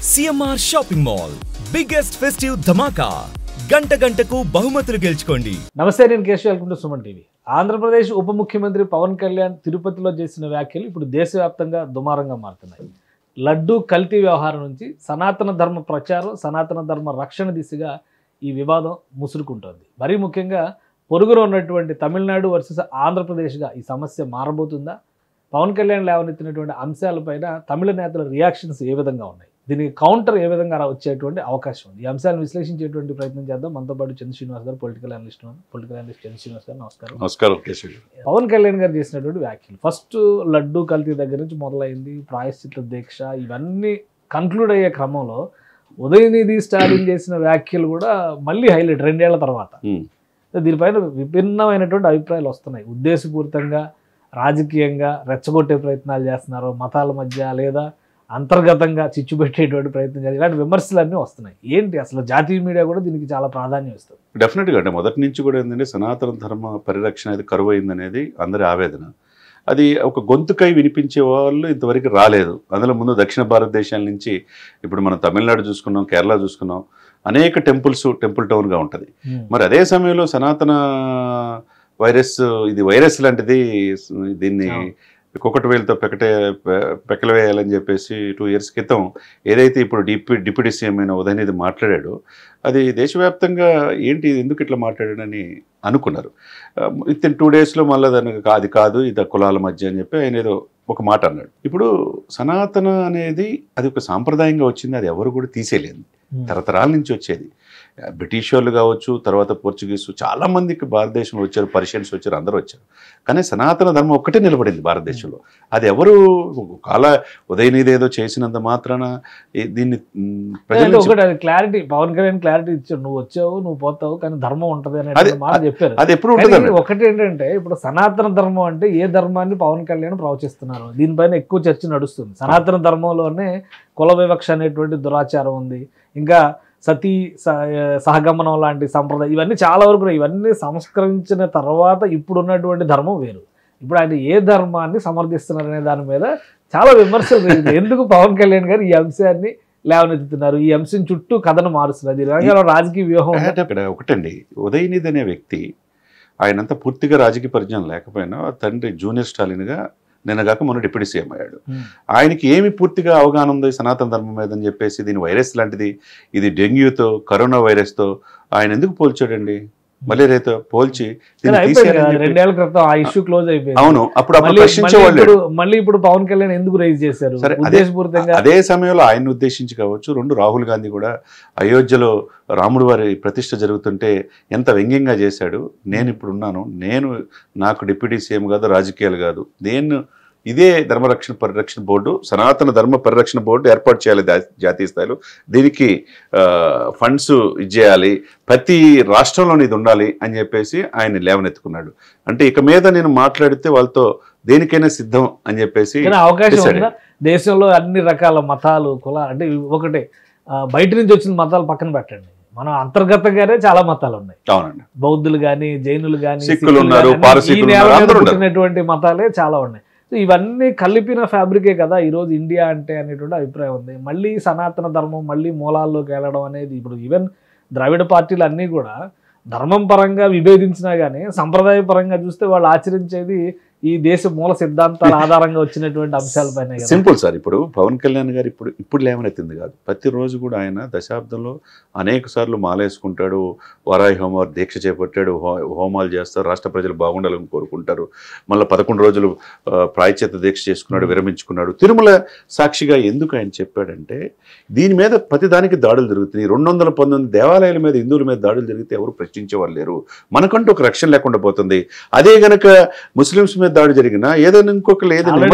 CMR shopping mall biggest festive dhamaka గంటకు బహుమతులు గెలుచుకోండి. నమస్తే, నేను Keshav. Welcome to Suman TV. Andhra Pradesh ఉప ముఖ్యమంత్రి పవన్ కళ్యాణ్ తిరుపతిలో చేసిన వ్యాఖ్యలు ఇప్పుడు దేశవ్యాప్తంగా దుమారంగా మారుతున్నాయి. లడ్డూ కల్తీ వ్యవహారం నుంచి సనాతన ధర్మ ప్రచారం, సనాతన ధర్మ రక్షణ దిశగా ఈ వివాదం ముసురుకుంటోంది. మరీ ముఖ్యంగా పొరుగులో ఉన్నటువంటి తమిళనాడు వర్సెస్ ఆంధ్రప్రదేశ్గా ఈ సమస్య మారబోతుందా? పవన్ కళ్యాణ్ లేవనెత్తినటువంటి అంశాలపైన తమిళ నేతల రియాక్షన్స్ ఏ విధంగా ఉన్నాయి, దీనికి కౌంటర్ ఏ విధంగా వచ్చేటువంటి అవకాశం ఉంది? ఈ అంశాలను విశ్లేషించేటువంటి ప్రయత్నం చేద్దాం. మనతో పాటు చంద్ర శ్రీనివాస్ గారు, పొలిటికల్ అనలిస్ట్ చంద్ర శ్రీనివాస్ గారు, నమస్కారం. నమస్కారం కేశవ్. పవన్ కళ్యాణ్ గారు చేసినటువంటి వ్యాఖ్యలు ఫస్ట్ లడ్డూ కల్తీ దగ్గర నుంచి మొదలైంది, ప్రాయశ్చిత్త దీక్ష, ఇవన్నీ కన్క్లూడ్ అయ్యే క్రమంలో ఉదయనిధి స్టాలిన్ చేసిన వ్యాఖ్యలు కూడా మళ్ళీ హైలైట్ 2 ఏళ్ల తర్వాత. దీనిపైన విభిన్నమైనటువంటి అభిప్రాయాలు వస్తున్నాయి. ఉద్దేశపూరితంగా రాజకీయంగా రెచ్చగొట్టే ప్రయత్నాలు చేస్తున్నారు, మతాల మధ్య లేదా అంతర్గతంగా చిచ్చు పెట్టేటువంటి ప్రయత్నం చేయాలి, ఇలాంటి విమర్శలన్నీ వస్తున్నాయి. ఏంటి అసలు జాతీయ మీడియా కూడా దీనికి చాలా ప్రాధాన్యం ఇస్తుంది. డెఫినెట్గా అంటే మొదటి నుంచి కూడా ఏంటంటే సనాతన ధర్మ పరిరక్షణ అనేది కరువు అయిందనేది అందరి ఆవేదన. అది ఒక గొంతుకై వినిపించే వాళ్ళు ఇంతవరకు రాలేదు. అందులో ముందు దక్షిణ భారతదేశాల నుంచి ఇప్పుడు మనం తమిళనాడు చూసుకున్నాం, కేరళ చూసుకున్నాం, అనేక టెంపుల్ టౌన్గా ఉంటుంది. మరి అదే సమయంలో సనాతన ఇది వైరస్ లాంటిది, దీన్ని కుక్కటి వేలతో పెకలవేయాలని చెప్పేసి 2 years క్రితం ఏదైతే ఇప్పుడు డిప్యూటీ సీఎం అయిన ఉదయనిధి మాట్లాడాడో అది దేశవ్యాప్తంగా ఏంటి ఎందుకు ఇట్లా మాట్లాడాడని అనుకున్నారు. విత్ ఇన్ 2 days మళ్ళీ దానికి అది కాదు, ఇది కులాల మధ్య అని చెప్పి ఆయన ఏదో ఒక మాట అన్నాడు. ఇప్పుడు సనాతన అనేది అది ఒక సాంప్రదాయంగా వచ్చింది, అది ఎవరు కూడా తీసేయలేదు, తరతరాల నుంచి వచ్చేది. బ్రిటిష్ వాళ్ళు కావచ్చు, తర్వాత పోర్చుగీసు, చాలామందికి భారతదేశంలో వచ్చారు, పర్షియన్స్ వచ్చారు, అందరూ వచ్చారు. కానీ సనాతన ధర్మం ఒక్కటే నిలబడింది భారతదేశంలో. అది ఎవరు ఉదయనిధి ఏదో చేసినంత మాత్రాన దీన్ని క్లారిటీ, పవన్ కళ్యాణ్ క్లారిటీ ఇచ్చాడు, నువ్వు వచ్చావు, నువ్వు పోతావు, కానీ ధర్మం ఉంటది అనే మాట చెప్పారు. అది ఎప్పుడు ఉంటుంది. ఒకటి ఏంటంటే ఇప్పుడు సనాతన ధర్మం అంటే ఏ ధర్మాన్ని పవన్ కళ్యాణ్ ప్రవచిస్తున్నారు, దీనిపైన ఎక్కువ చర్చ నడుస్తుంది. సనాతన ధర్మంలోనే కుల వివక్ష అనేటువంటి దురాచారం ఉంది, ఇంకా సతీ సహగమనం లాంటి సంప్రదాయం, ఇవన్నీ చాలా వరకు ఇవన్నీ సంస్కరించిన తర్వాత ఇప్పుడున్నటువంటి ధర్మం వేరు. ఇప్పుడు ఆయన ఏ ధర్మాన్ని సమర్థిస్తున్నారనే దాని మీద చాలా విమర్శలు. ఎందుకు పవన్ కళ్యాణ్ గారు ఈ అంశాన్ని లేవనెత్తుతున్నారు, ఈ అంశం చుట్టూ కథను మారుస్తున్నారు, దీని రాజకీయ వ్యూహం ఒకటండి. ఉదయనిధి అనే వ్యక్తి ఆయనంతా పూర్తిగా రాజకీయ పరిజ్ఞానం లేకపోయినా తండ్రి జూనియర్ స్టాలిన్గా నిన్నగాక మొన్న డిప్యూటీ సీఎం అయ్యాడు. ఆయనకి ఏమి పూర్తిగా అవగాహన ఉంది సనాతన ధర్మం మీద అని చెప్పేసి, దీని వైరస్ లాంటిది, ఇది డెంగ్యూతో కరోనా వైరస్తో ఆయన ఎందుకు పోల్చాడండి? మలేరియాతో పోల్చి 2 ఏళ్ల క్రితం ఆ ఇష్యూ క్లోజ్ అయిపోయింది. అవును, అప్పుడు మళ్ళీ ఇప్పుడు పవన్ కళ్యాణ్ ఎందుకు రైజ్ చేశారు? అదే సమయంలో ఆయన ఉద్దేశించి కావచ్చు, 2 రాహుల్ గాంధీ కూడా అయోధ్యలో రాముడు వారి ప్రతిష్ఠ జరుగుతుంటే ఎంత వ్యంగ్యంగా చేశాడు. నేను ఇప్పుడు ఉన్నాను, నాకు డిప్యూటీ సీఎం కాదు, రాజకీయాలు కాదు, ఇదే ధర్మరక్షణ పరిరక్షణ బోర్డు, సనాతన ధర్మ పరిరక్షణ బోర్డు ఏర్పాటు చేయాలి జాతీయ స్థాయిలో, దీనికి ఫండ్స్ ఇచ్చేయాలి, ప్రతి రాష్ట్రంలోని ఇది ఉండాలి అని చెప్పేసి ఆయన లేవనెత్తుకున్నాడు. అంటే ఇక మీద నేను మాట్లాడితే వాళ్ళతో దేనికైనా సిద్ధం అని చెప్పేసి అవకాశం ఉందా? దేశంలో అన్ని రకాల మతాలు, కుల అంటే ఒకటే, బయట నుంచి వచ్చిన మతాలు పక్కన పెట్టండి, మనం అంతర్గతంగానే చాలా మతాలు ఉన్నాయి. అవునండి, బౌద్ధులు కానీ, జైనులు కానీ, సిక్కులు ఉన్నారు, పుట్టినటువంటి మతాలే చాలా ఉన్నాయి. సో ఇవన్నీ కలిపిన ఫ్యాబ్రికే కదా ఈరోజు ఇండియా అంటే అనేటువంటి అభిప్రాయం ఉంది. మళ్ళీ సనాతన ధర్మం మళ్ళీ మూలాల్లోకి వెళ్ళడం అనేది, ఇప్పుడు ఈవెన్ ద్రావిడ పార్టీలు అన్నీ కూడా ధర్మం పరంగా విభేదించినా కానీ సంప్రదాయ పరంగా చూస్తే వాళ్ళు ఆచరించేది ఈ దేశ మూల సిద్ధాంతాల ఆధారంగా వచ్చినటువంటి అంశాలపైన. Simple sir. ఇప్పుడు పవన్ కళ్యాణ్ గారు ఇప్పుడు లేవనెత్తింది కాదు, ప్రతిరోజు కూడా ఆయన దశాబ్దంలో అనేక సార్లు మాలేసుకుంటాడు, వారాహి హోమవారి దీక్ష చేపట్టాడు, హోమాలు చేస్తారు, రాష్ట్ర ప్రజలు బాగుండాలని కోరుకుంటారు. మళ్ళీ 11 రోజులు ప్రాయశ్చిత్త దీక్ష చేసుకున్నాడు, విరమించుకున్నాడు. తిరుమల సాక్షిగా ఎందుకు ఆయన చెప్పాడంటే, దీని మీద ప్రతిదానికి దాడులు జరుగుతున్నాయి. 219 దేవాలయాల మీద, హిందువుల మీద దాడులు జరిగితే ఎవరు ప్రశ్నించేవాళ్ళు లేరు, మనకంటూ ఒక రక్షణ లేకుండా పోతుంది. అదే గనక ముస్లింస్ మీద దాడి జరిగినా ఏదైనా ఇంకొక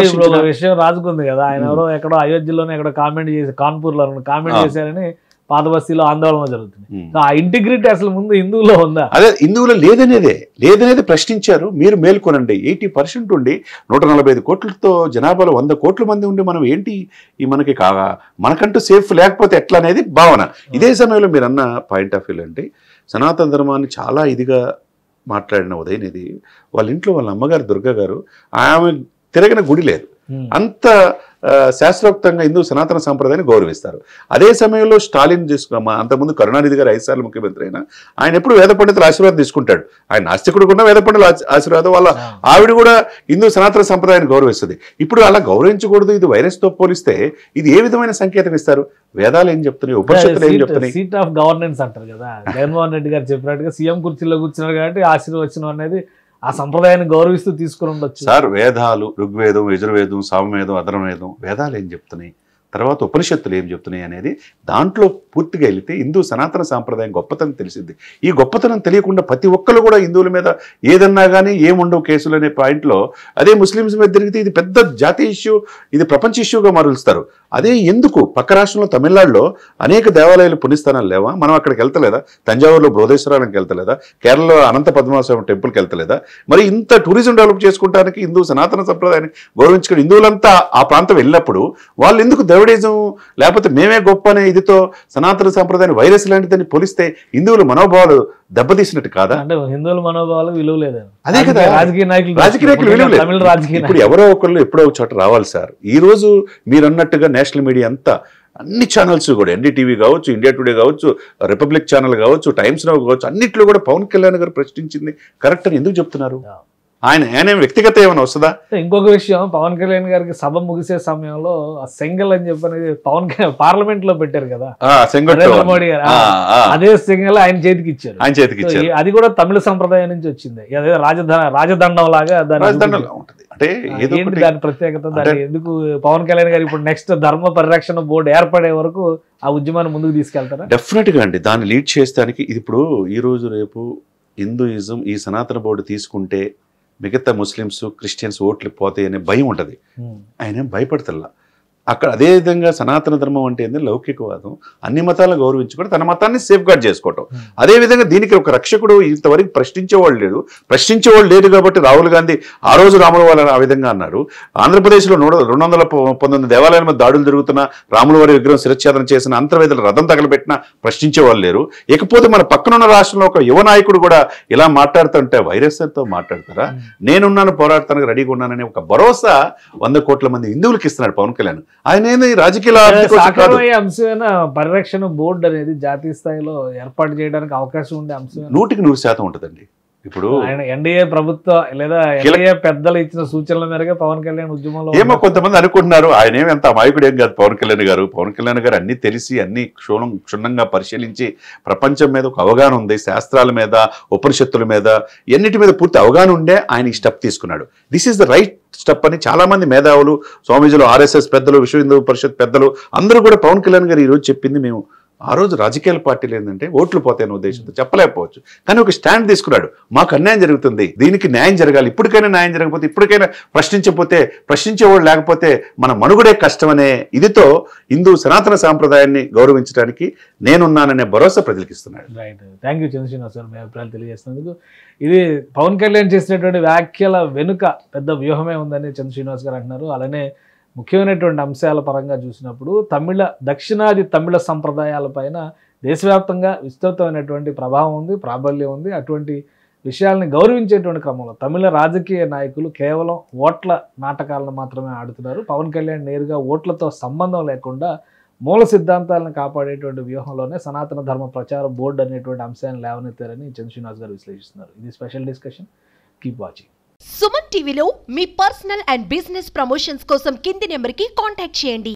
విషయం రాజుకుంది కదా, ఆయన ఎవరో ఎక్కడో అయోధ్యలోనే ఎక్కడో కామెంట్ చేసి, కాన్పూర్లో కామెంట్ చేశారని పాత బస్తీలో ఆందోళన జరుగుతుంది. ఆ ఇంటిగ్రిటీ అసలు ముందు హిందువులో ఉందా? అదే హిందువులో లేదనేది ప్రశ్నించారు. మీరు మేల్కొనండి. 80% ఉండి 145 కోట్లతో జనాభాలో 100 కోట్ల మంది ఉండి మనం ఏంటి ఈ మనకంటూ సేఫ్ లేకపోతే ఎట్లా అనేది భావన. ఇదే సమయంలో మీరు అన్న పాయింట్ ఆఫ్ వ్యూ అంటే సనాతన ధర్మాన్ని చాలా ఇదిగా మాట్లాడిన ఉదయనిధి వాళ్ళ ఇంట్లో వాళ్ళ అమ్మగారు దుర్గా గారు, ఆమె తిరగని గుడి లేదు. అంత శాస్త్రోక్తంగా హిందూ సనాతన సాంప్రదాయాన్ని గౌరవిస్తారు. అదే సమయంలో స్టాలిన్ అంతకుముందు కరుణానిధి గారు 5 సార్లు ముఖ్యమంత్రి అయినా ఆయన ఎప్పుడు వేద పండితుల ఆశీర్వాదం తీసుకుంటాడు. ఆయన నాస్తికుడు కూడా వేద పండితుల ఆశీర్వాదం, వాళ్ళ ఆవిడ కూడా హిందూ సనాతన సంప్రదాయాన్ని గౌరవిస్తుంది. ఇప్పుడు అలా గౌరవించకూడదు, ఇది వైరస్తో పోలిస్తే ఇది ఏ విధమైన సంకేతం ఇస్తారు? వేదాలు ఏం చెప్తున్నాయి, ఉపనిషత్తులు ఏం చెప్తున్నాయి? సీట్ ఆఫ్ గవర్నెన్స్ అంటారు కదా, జగన్మోహన్ రెడ్డి గారు చెప్పినట్టుగా సీఎం కుర్చీలో కూర్చున్నారు కాబట్టి ఆశీర్వచనం అనేది ఆ సంప్రదాయాన్ని గౌరవిస్తూ తీసుకుని ఉండొచ్చు సార్. వేదాలు, ఋగ్వేదం, యజుర్వేదం, సామవేదం, అధర్వవేదం, వేదాలు ఏం చెప్తున్నాయి, తర్వాత ఉపనిషత్తులు ఏం చెప్తున్నాయి అనేది దాంట్లో పూర్తిగా వెళితే హిందూ సనాతన సాంప్రదాయం గొప్పతనం తెలిసింది. ఈ గొప్పతనం తెలియకుండా ప్రతి ఒక్కరు కూడా హిందువుల మీద ఏదన్నా కానీ ఏముండవు కేసులు అనే పాయింట్లో అదే ముస్లిమ్స్ మీద తిరిగితే ఇది పెద్ద జాతీయ ఇష్యూ, ఇది ప్రపంచ ఇష్యూగా మరులుస్తారు. అదే ఎందుకు పక్క రాష్ట్రంలో తమిళనాడులో అనేక దేవాలయాలు పుణ్యస్థానాలు లేవా? మనం అక్కడికి వెళ్తలేదా? తంజావూరులో బృహదేశ్వరానికి వెళ్తలేదా? కేరళలో అనంత పద్మనాభస్వామి టెంపుల్కి వెళ్తలేదా? మరి ఇంత టూరిజం డెవలప్ చేసుకోవడానికి హిందూ సనాతన సంప్రదాయాన్ని గౌరవించుకుని హిందువులంతా ఆ ప్రాంతం వెళ్ళినప్పుడు వాళ్ళు ఎందుకు ద్రవిడిజం లేకపోతే మేమే గొప్ప అనే ఇదితో సనాతన సాంప్రదాయాన్ని వైరస్ లాంటిదని పోలిస్తే హిందువుల మనోభావాలు దెబ్బతీసినట్టు కాదా? అంటే హిందువుల మనోభావాలు విలువ లేదు. అదే కదా, రాజకీయ నాయకులు విలువ లేదు. తమిళ రాజకీయ ఇప్పుడు ఎవరో ఒకళ్ళు ఎప్పుడో ఒక చోట రావాలి సార్. ఈ రోజు మీరు అన్నట్టుగా నేషనల్ మీడియా అంతా అన్ని ఛానల్స్ కూడా ఎన్డీటీవీ కావచ్చు, ఇండియా టుడే కావచ్చు, రిపబ్లిక్ ఛానల్ కావచ్చు, టైమ్స్ నౌ కావచ్చు, అన్నిట్లో కూడా పవన్ కళ్యాణ్ గారు ప్రశ్నించింది కరెక్ట్ అని ఎందుకు చెప్తున్నారు? ఆయన వ్యక్తిగత ఏమైనా వస్తుందా? ఇంకొక విషయం, పవన్ కళ్యాణ్ గారికి సభ ముగిసే సమయంలో సెంగల్ అని చెప్పనేది పార్లమెంట్ లో పెట్టారు కదా నరేంద్ర మోడీ గారు, అదే సెంగల్ ఆయన చేతికి ఇచ్చారు. అది కూడా తమిళ సంప్రదాయం నుంచి వచ్చింది. అదే రాజదండం లాగా అంటే ఏంటి దాని ప్రత్యేకత? దాన్ని ఎందుకు పవన్ కళ్యాణ్ గారు ఇప్పుడు నెక్స్ట్ ధర్మ పరిరక్షణ బోర్డు ఏర్పడే వరకు ఆ ఉద్యమాన్ని ముందుకు తీసుకెళ్తారా? డెఫినెట్ గా అండి. దాన్ని లీడ్ చేయడానికి ఇది ఇప్పుడు ఈ రోజు రేపు హిందూయిజం ఈ సనాతన బోర్డు తీసుకుంటే మిగతా ముస్లిమ్స్, క్రిస్టియన్స్ ఓట్లు పోతాయి అనే భయం ఉంటుంది. ఆయన భయపడతల్లా. అక్కడ అదేవిధంగా సనాతన ధర్మం అంటే ఏంటంటే లౌకికవాదం, అన్ని మతాలను గౌరవించుకోవడం, తన మతాన్ని సేఫ్ గార్డ్ చేసుకోవటం. అదేవిధంగా దీనికి ఒక రక్షకుడు ఇంతవరకు ప్రశ్నించేవాళ్ళు లేదు కాబట్టి రాహుల్ గాంధీ ఆ రోజు రాముల వారు ఆ విధంగా అన్నారు. ఆంధ్రప్రదేశ్లో 219 దేవాలయాల మీద దాడులు జరుగుతున్న, రాముల వారి విగ్రహం శిరచ్ఛేదన చేసిన, అంతర్వేదుల రథం తగలబెట్టినా ప్రశ్నించేవాళ్ళు లేరు. ఇకపోతే మన పక్కనున్న రాష్ట్రంలో ఒక యువ నాయకుడు కూడా ఇలా మాట్లాడుతుంటే వైరస్తో మాట్లాడతారా? నేనున్నాను, పోరాడతానికి రెడీగా ఉన్నానని ఒక భరోసా 100 కోట్ల మంది హిందువులకి ఇస్తున్నాడు పవన్ కళ్యాణ్. ఆయన రాజకీయ అంశమైన పరిరక్షణ బోర్డు అనేది జాతీయ స్థాయిలో ఏర్పాటు చేయడానికి అవకాశం ఉండే అంశం 100% ఉంటుందండి. ఇప్పుడు ఆయన ఎన్డీఏ ప్రభుత్వం లేదా ఎన్డీఏ పెద్దలు ఇచ్చిన సూచనల మేరకు పవన్ కళ్యాణ్ ఉద్యమంలో ఏమో కొంతమంది అనుకుంటున్నారు. ఆయన ఏమి అంత అమాయకుడు ఏం కాదు పవన్ కళ్యాణ్ గారు. పవన్ కళ్యాణ్ గారు అన్ని తెలిసి అన్ని క్షుణ్ణంగా పరిశీలించి ప్రపంచం మీద ఒక అవగాహన ఉంది, శాస్త్రాల మీద, ఉపనిషత్తుల మీద, ఎన్నిటి మీద పూర్తి అవగాహన ఉండే ఆయన ఈ స్టెప్ తీసుకున్నాడు. This is the right step అని చాలా మంది మేధావులు, స్వామీజులు, ఆర్ఎస్ఎస్ పెద్దలు, విశ్వ హిందూ పరిషత్ పెద్దలు అందరూ కూడా పవన్ కళ్యాణ్ గారు ఈరోజు చెప్పింది మేము ఆ రోజు రాజకీయాల పార్టీలు ఏంటంటే ఓట్లు పోతాయనే ఉద్దేశంతో చెప్పలేకపోవచ్చు, కానీ ఒక స్టాండ్ తీసుకున్నాడు. మాకు అన్యాయం జరుగుతుంది, దీనికి న్యాయం జరగాలి, ఇప్పటికైనా న్యాయం జరగకపోతే, ఇప్పటికైనా ప్రశ్నించేవాళ్ళు లేకపోతే మన మనుగడే కష్టమనే ఇదితో హిందూ సనాతన సాంప్రదాయాన్ని గౌరవించడానికి నేనున్నాననే భరోసా ప్రజలకు ఇస్తున్నాడు. రైట్, థ్యాంక్ యూ చంద్రశ్రీనివాస్ గారు, మీ అభిప్రాయాలు తెలియజేస్తున్నందుకు. ఇది పవన్ కళ్యాణ్ చేసినటువంటి వ్యాఖ్యల వెనుక పెద్ద వ్యూహమే ఉందని చంద్రశ్రీనివాస్ గారు అంటున్నారు. అలానే ముఖ్యమైనటువంటి అంశాల పరంగా చూసినప్పుడు దక్షిణాది తమిళ సంప్రదాయాలపైన దేశవ్యాప్తంగా విస్తృతమైనటువంటి ప్రభావం ఉంది, ప్రాబల్యం ఉంది. అటువంటి విషయాల్ని గౌరవించేటువంటి క్రమంలో తమిళ రాజకీయ నాయకులు కేవలం ఓట్ల నాటకాలను మాత్రమే ఆడుతున్నారు. పవన్ కళ్యాణ్ నేరుగా ఓట్లతో సంబంధం లేకుండా మూల సిద్ధాంతాలను కాపాడేటువంటి వ్యూహంలోనే సనాతన ధర్మ ప్రచార బోర్డు అనేటువంటి అంశాన్ని లేవనెత్తారని చంద్రశ్రీనివాస్ గారు విశ్లేషిస్తున్నారు. ఇది special discussion. Keep watching. Suman టీవీలో మీ పర్సనల్ అండ్ బిజినెస్ ప్రమోషన్స్ కోసం కింది నెంబర్కి కాంటాక్ట్ చేయండి.